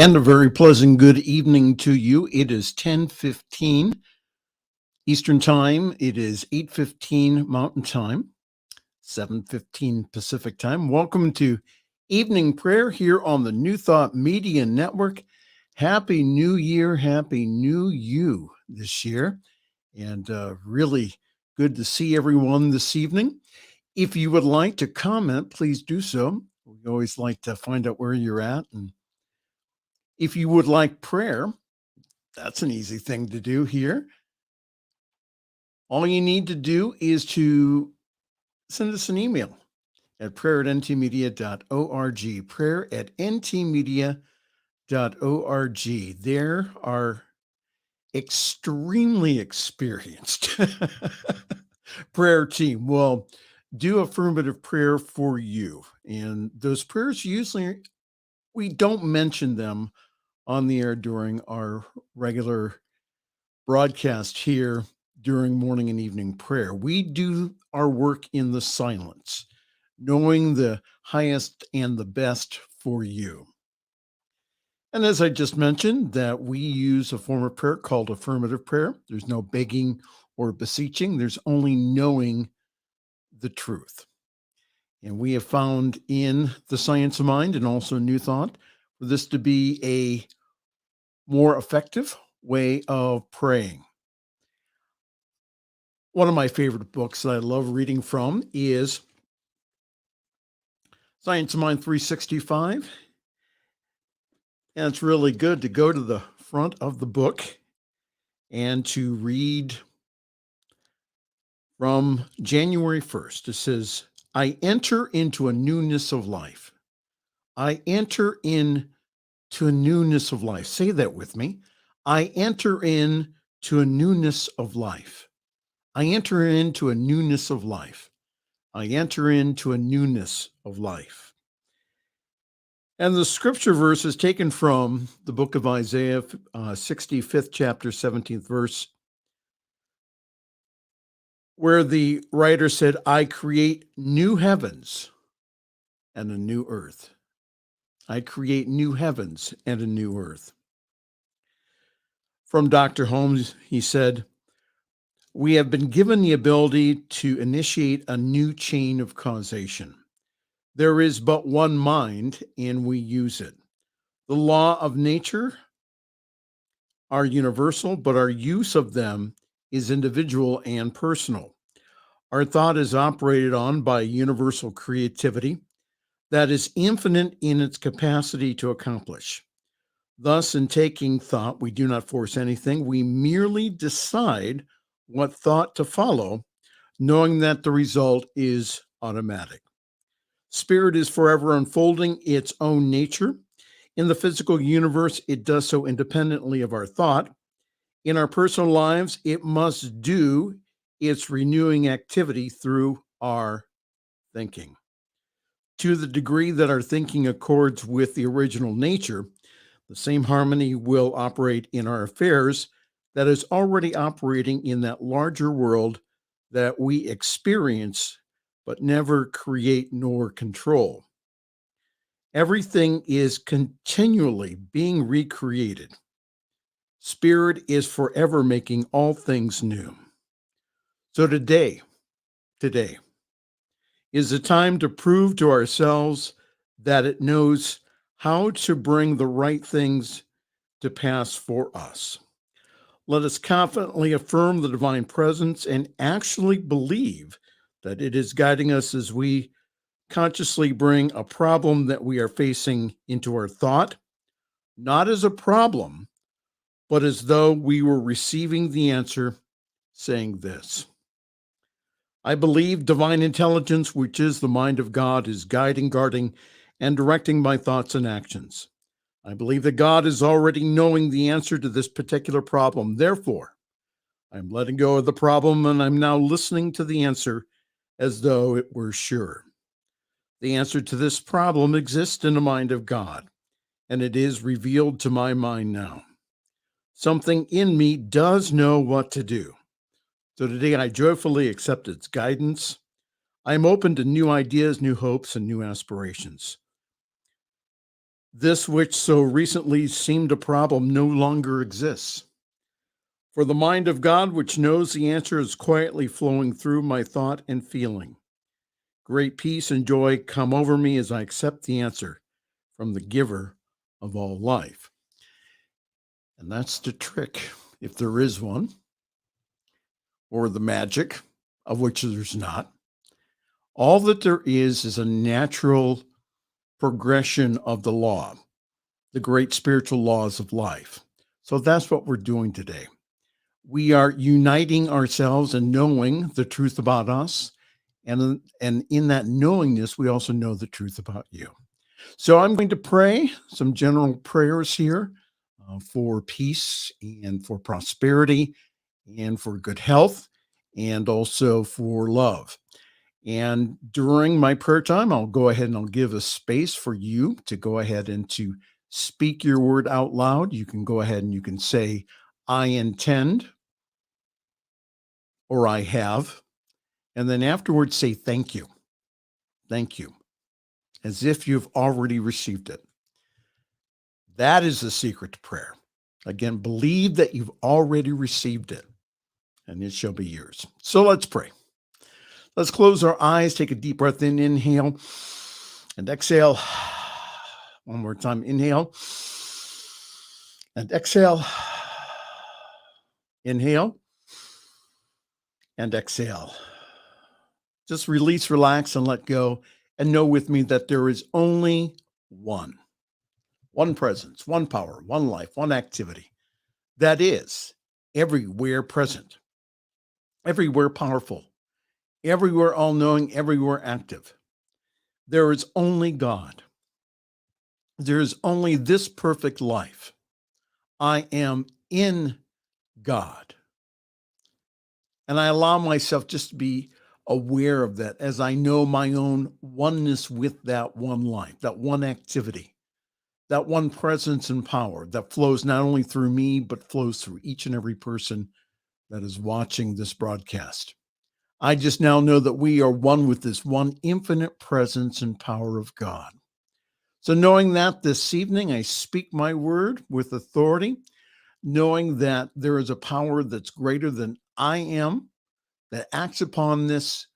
And a very pleasant good evening to you. It is 10:15 Eastern Time. It is 8:15 Mountain Time, 7:15 Pacific Time. Welcome to evening prayer here on the New Thought Media Network. Happy New Year. Happy New You this year. And really good to see everyone this evening. If you would like to comment, please do so. We always like to find out where you're at. And if you would like prayer, that's an easy thing to do here. All you need to do is to send us an email at prayer@ntmedia.org, prayer@ntmedia.org. There are extremely experienced prayer team will do affirmative prayer for you. And those prayers usually, we don't mention them on the air during our regular broadcast here during morning and evening prayer. We do our work in the silence, knowing the highest and the best for you. And as I just mentioned, that we use a form of prayer called affirmative prayer. There's no begging or beseeching. There's only knowing the truth. And we have found in the science of mind and also New Thought for this to be a more effective way of praying. One of my favorite books that I love reading from is Science of Mind 365. And it's really good to go to the front of the book and to read from January 1st. It says, I enter into a newness of life. I enter into a newness of life. Say that with me. I enter into a newness of life. I enter into a newness of life. I enter into a newness of life. And the scripture verse is taken from the book of Isaiah, 65th chapter, 17th verse, where the writer said, I create new heavens and a new earth. I create new heavens and a new earth. From Dr. Holmes, he said, we have been given the ability to initiate a new chain of causation. There is but one mind, and we use it. The law of nature are universal, but our use of them is individual and personal. Our thought is operated on by universal creativity that is infinite in its capacity to accomplish. Thus, in taking thought, we do not force anything. We merely decide what thought to follow, knowing that the result is automatic. Spirit is forever unfolding its own nature. In the physical universe, it does so independently of our thought. In our personal lives, it must do its renewing activity through our thinking. To the degree that our thinking accords with the original nature, the same harmony will operate in our affairs that is already operating in that larger world that we experience but never create nor control. Everything is continually being recreated. Spirit is forever making all things new. So today is the time to prove to ourselves that it knows how to bring the right things to pass for us. Let us confidently affirm the divine presence and actually believe that it is guiding us as we consciously bring a problem that we are facing into our thought, not as a problem, but as though we were receiving the answer, saying this. I believe divine intelligence, which is the mind of God, is guiding, guarding, and directing my thoughts and actions. I believe that God is already knowing the answer to this particular problem. Therefore, I'm letting go of the problem and I'm now listening to the answer as though it were sure. The answer to this problem exists in the mind of God, and it is revealed to my mind now. Something in me does know what to do. So today I joyfully accept its guidance. I'm open to new ideas, new hopes, and new aspirations. This which so recently seemed a problem no longer exists. For the mind of God, which knows the answer, is quietly flowing through my thought and feeling. Great peace and joy come over me as I accept the answer from the giver of all life. And that's the trick, if there is one, or the magic, of which there's not. All that there is a natural progression of the law, the great spiritual laws of life. So that's what we're doing today. We are uniting ourselves and knowing the truth about us. And in that knowingness, we also know the truth about you. So I'm going to pray some general prayers here for peace and for prosperity and for good health and also for love. And during my prayer time, I'll go ahead and I'll give a space for you to go ahead and to speak your word out loud. You can go ahead and you can say, I intend, or I have. And then afterwards say, thank you. Thank you. As if you've already received it. That is the secret to prayer. Again, believe that you've already received it, and it shall be yours. So let's pray. Let's close our eyes, take a deep breath in, inhale, and exhale. One more time, inhale, and exhale. Inhale, and exhale. Just release, relax, and let go, and know with me that there is only one presence, one power, one life, one activity that is everywhere present, everywhere powerful, everywhere all-knowing, everywhere active. There is only God. There is only this perfect life. I am in God. And I allow myself just to be aware of that as I know my own oneness with that one life, that one activity, that one presence and power that flows not only through me, but flows through each and every person that is watching this broadcast. I just now know that we are one with this one infinite presence and power of God. So knowing that this evening, I speak my word with authority, knowing that there is a power that's greater than I am, that acts upon this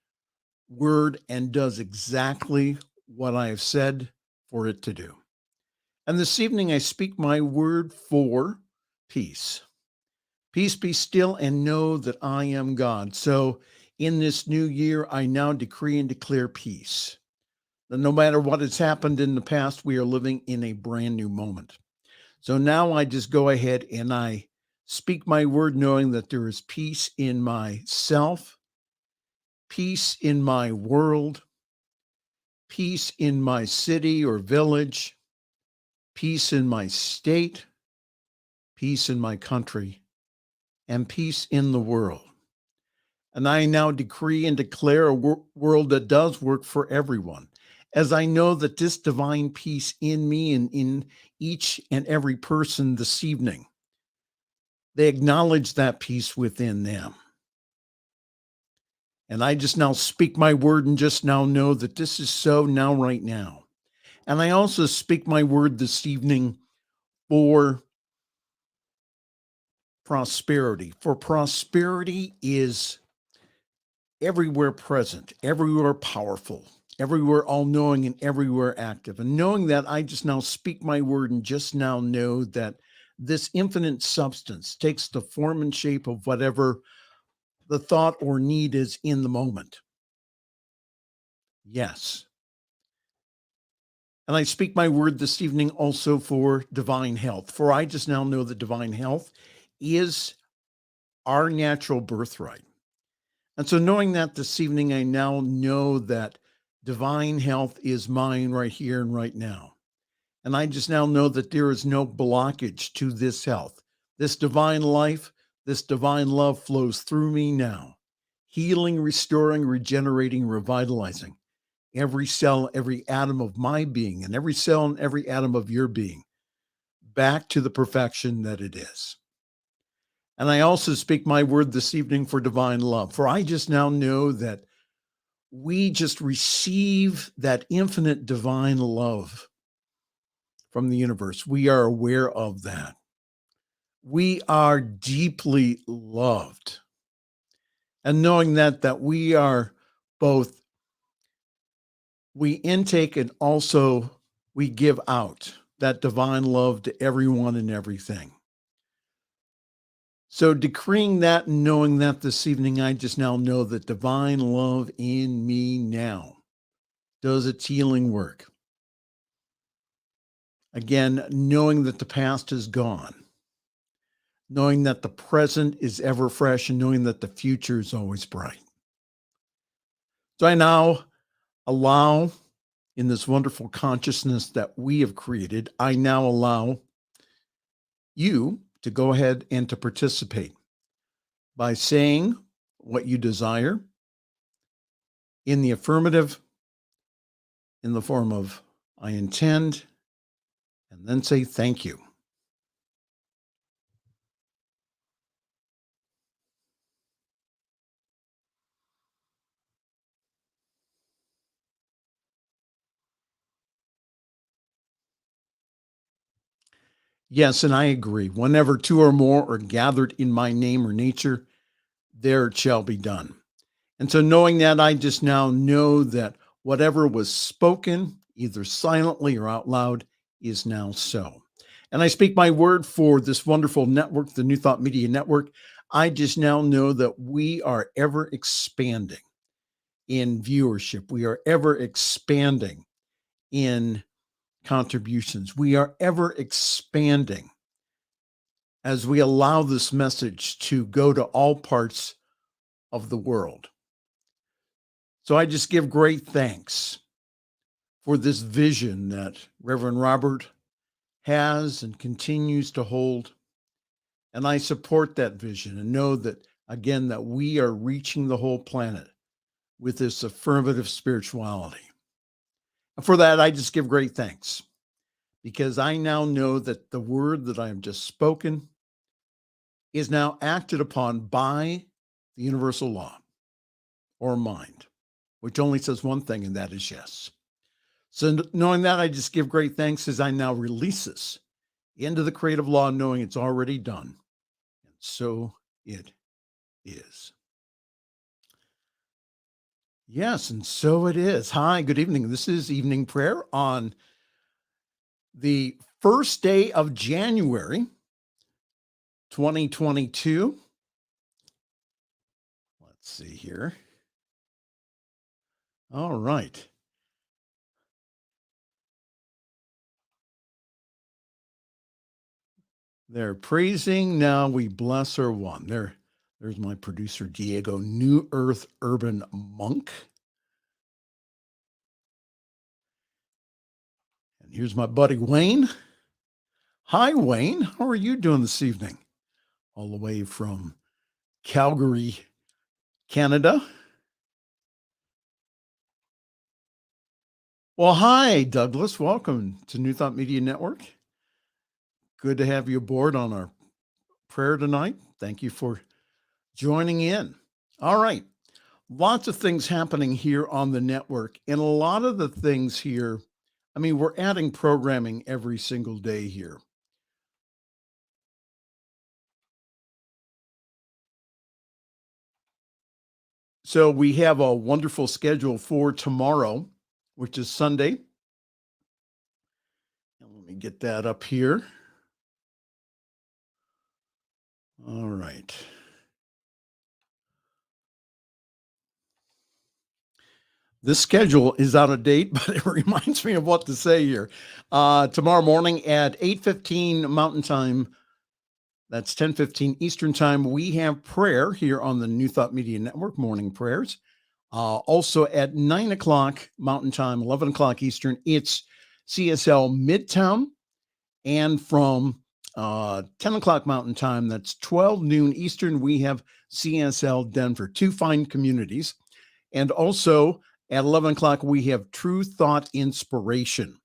word and does exactly what I have said for it to do. And this evening, I speak my word for peace. Peace be still and know that I am God. So in this new year, I now decree and declare peace. That no matter what has happened in the past, we are living in a brand new moment. So now I just go ahead and I speak my word knowing that there is peace in myself, peace in my world, peace in my city or village, peace in my state, peace in my country, and peace in the world. And I now decree and declare a world that does work for everyone, as I know that this divine peace in me and in each and every person this evening, they acknowledge that peace within them. And I just now speak my word and just now know that this is so now, right now. And I also speak my word this evening for prosperity. For prosperity is everywhere present, everywhere powerful, everywhere all-knowing, and everywhere active. And knowing that, I just now speak my word and just now know that this infinite substance takes the form and shape of whatever the thought or need is in the moment. Yes. And I speak my word this evening also for divine health, for I just now know that divine health is our natural birthright. And so knowing that this evening, I now know that divine health is mine right here and right now. And I just now know that there is no blockage to this health. This divine life, this divine love flows through me now, healing, restoring, regenerating, revitalizing every cell, every atom of my being, and every cell and every atom of your being back to the perfection that it is. And I also speak my word this evening for divine love, for I just now know that we just receive that infinite divine love from the universe. We are aware of that. We are deeply loved. And knowing that we are both, we intake and also we give out that divine love to everyone and everything. So decreeing that and knowing that this evening, I just now know that divine love in me now does its healing work. Again, knowing that the past is gone, knowing that the present is ever fresh, and knowing that the future is always bright. So I now allow, in this wonderful consciousness that we have created, I now allow you to go ahead and to participate by saying what you desire in the affirmative, in the form of I intend, and then say thank you. Yes, and I agree. Whenever two or more are gathered in my name or nature, there it shall be done. And so, knowing that, I just now know that whatever was spoken, either silently or out loud, is now so. And I speak my word for this wonderful network, the New Thought Media Network. I just now know that we are ever expanding in viewership, we are ever expanding in contributions, we are ever expanding as we allow this message to go to all parts of the world. So I just give great thanks for this vision that Reverend Robert has and continues to hold. And I support that vision and know that, again, that we are reaching the whole planet with this affirmative spirituality. And for that, I just give great thanks because I now know that the word that I have just spoken is now acted upon by the universal law or mind, which only says one thing, and that is yes. So knowing that, I just give great thanks as I now release this into the creative law, knowing it's already done. And so it is. Yes, and so it is. Hi, good evening. This is evening prayer on the first day of January, 2022. Let's see here. All right. They're praising. Now we bless our one. There's my producer, Diego, New Earth Urban Monk. And here's my buddy, Wayne. Hi, Wayne. How are you doing this evening? All the way from Calgary, Canada. Well, hi, Douglas. Welcome to New Thought Media Network. Good to have you aboard on our prayer tonight. Thank you for joining in. All right. Lots of things happening here on the network. And a lot of the things here, I mean, we're adding programming every single day here. So we have a wonderful schedule for tomorrow, which is Sunday. And let me get that up here. All right. This schedule is out of date, but it reminds me of what to say here. Tomorrow morning at 8:15 Mountain Time, that's 10:15 Eastern Time, we have prayer here on the New Thought Media Network, morning prayers. Also at 9 o'clock Mountain Time, 11 o'clock Eastern, it's CSL Midtown. And from 10 o'clock Mountain Time, that's 12 noon Eastern, we have CSL Denver, two fine communities. And also at 11 o'clock, we have True Thought Inspiration,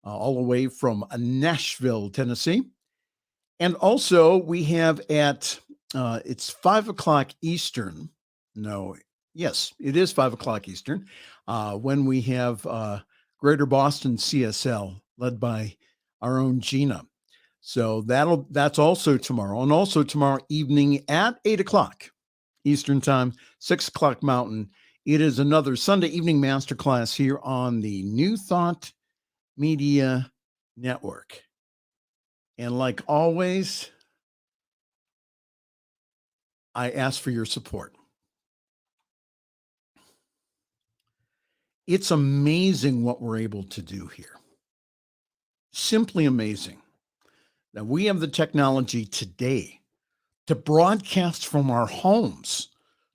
all the way from Nashville, Tennessee. And also we have at, it's 5 o'clock Eastern. No, yes, it is 5 o'clock Eastern, when we have Greater Boston CSL, led by our own Gina. So that's also tomorrow. And also tomorrow evening at 8 o'clock Eastern Time, 6 o'clock Mountain. It is another Sunday evening masterclass here on the New Thought Media Network. And like always, I ask for your support. It's amazing what we're able to do here. Simply amazing that we have the technology today to broadcast from our homes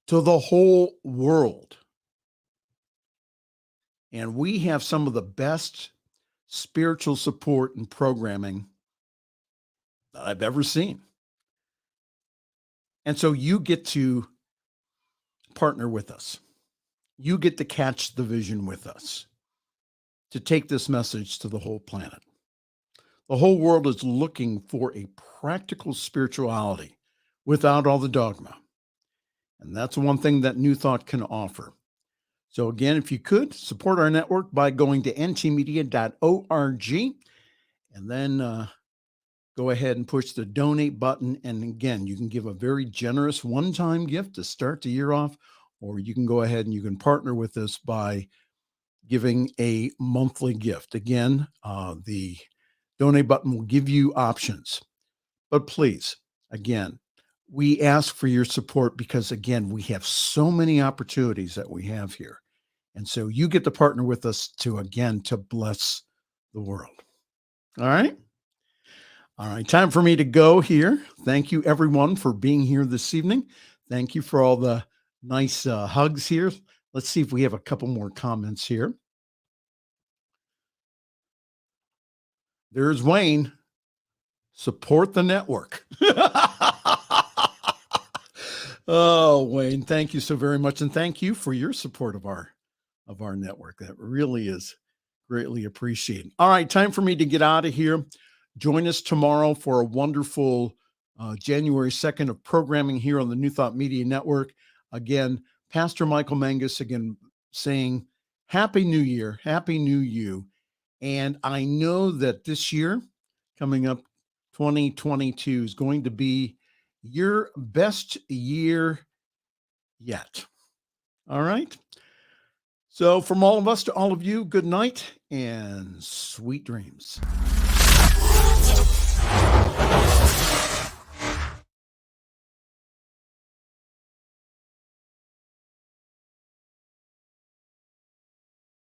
to the whole world. And we have some of the best spiritual support and programming that I've ever seen. And so you get to partner with us. You get to catch the vision with us to take this message to the whole planet. The whole world is looking for a practical spirituality without all the dogma. And that's one thing that New Thought can offer. So again, if you could support our network by going to ntmedia.org and then go ahead and push the donate button. And again, you can give a very generous one-time gift to start the year off, or you can go ahead and you can partner with us by giving a monthly gift. Again, the donate button will give you options. But please, again, we ask for your support because, again, we have so many opportunities that we have here. And so you get to partner with us to bless the world. All right. All right, time for me to go here. Thank you, everyone, for being here this evening. Thank you for all the nice hugs here. Let's see if we have a couple more comments here. There's Wayne. Support the network. Oh, Wayne, thank you so very much. And thank you for your support of our network. That really is greatly appreciated. All right, time for me to get out of here. Join us tomorrow for a wonderful January 2nd of programming here on the New Thought Media Network. Again, Pastor Michael Mangus, again, saying Happy New Year, Happy New You. And I know that this year, coming up, 2022, is going to be your best year yet. All right. So from all of us to all of you, good night and sweet dreams.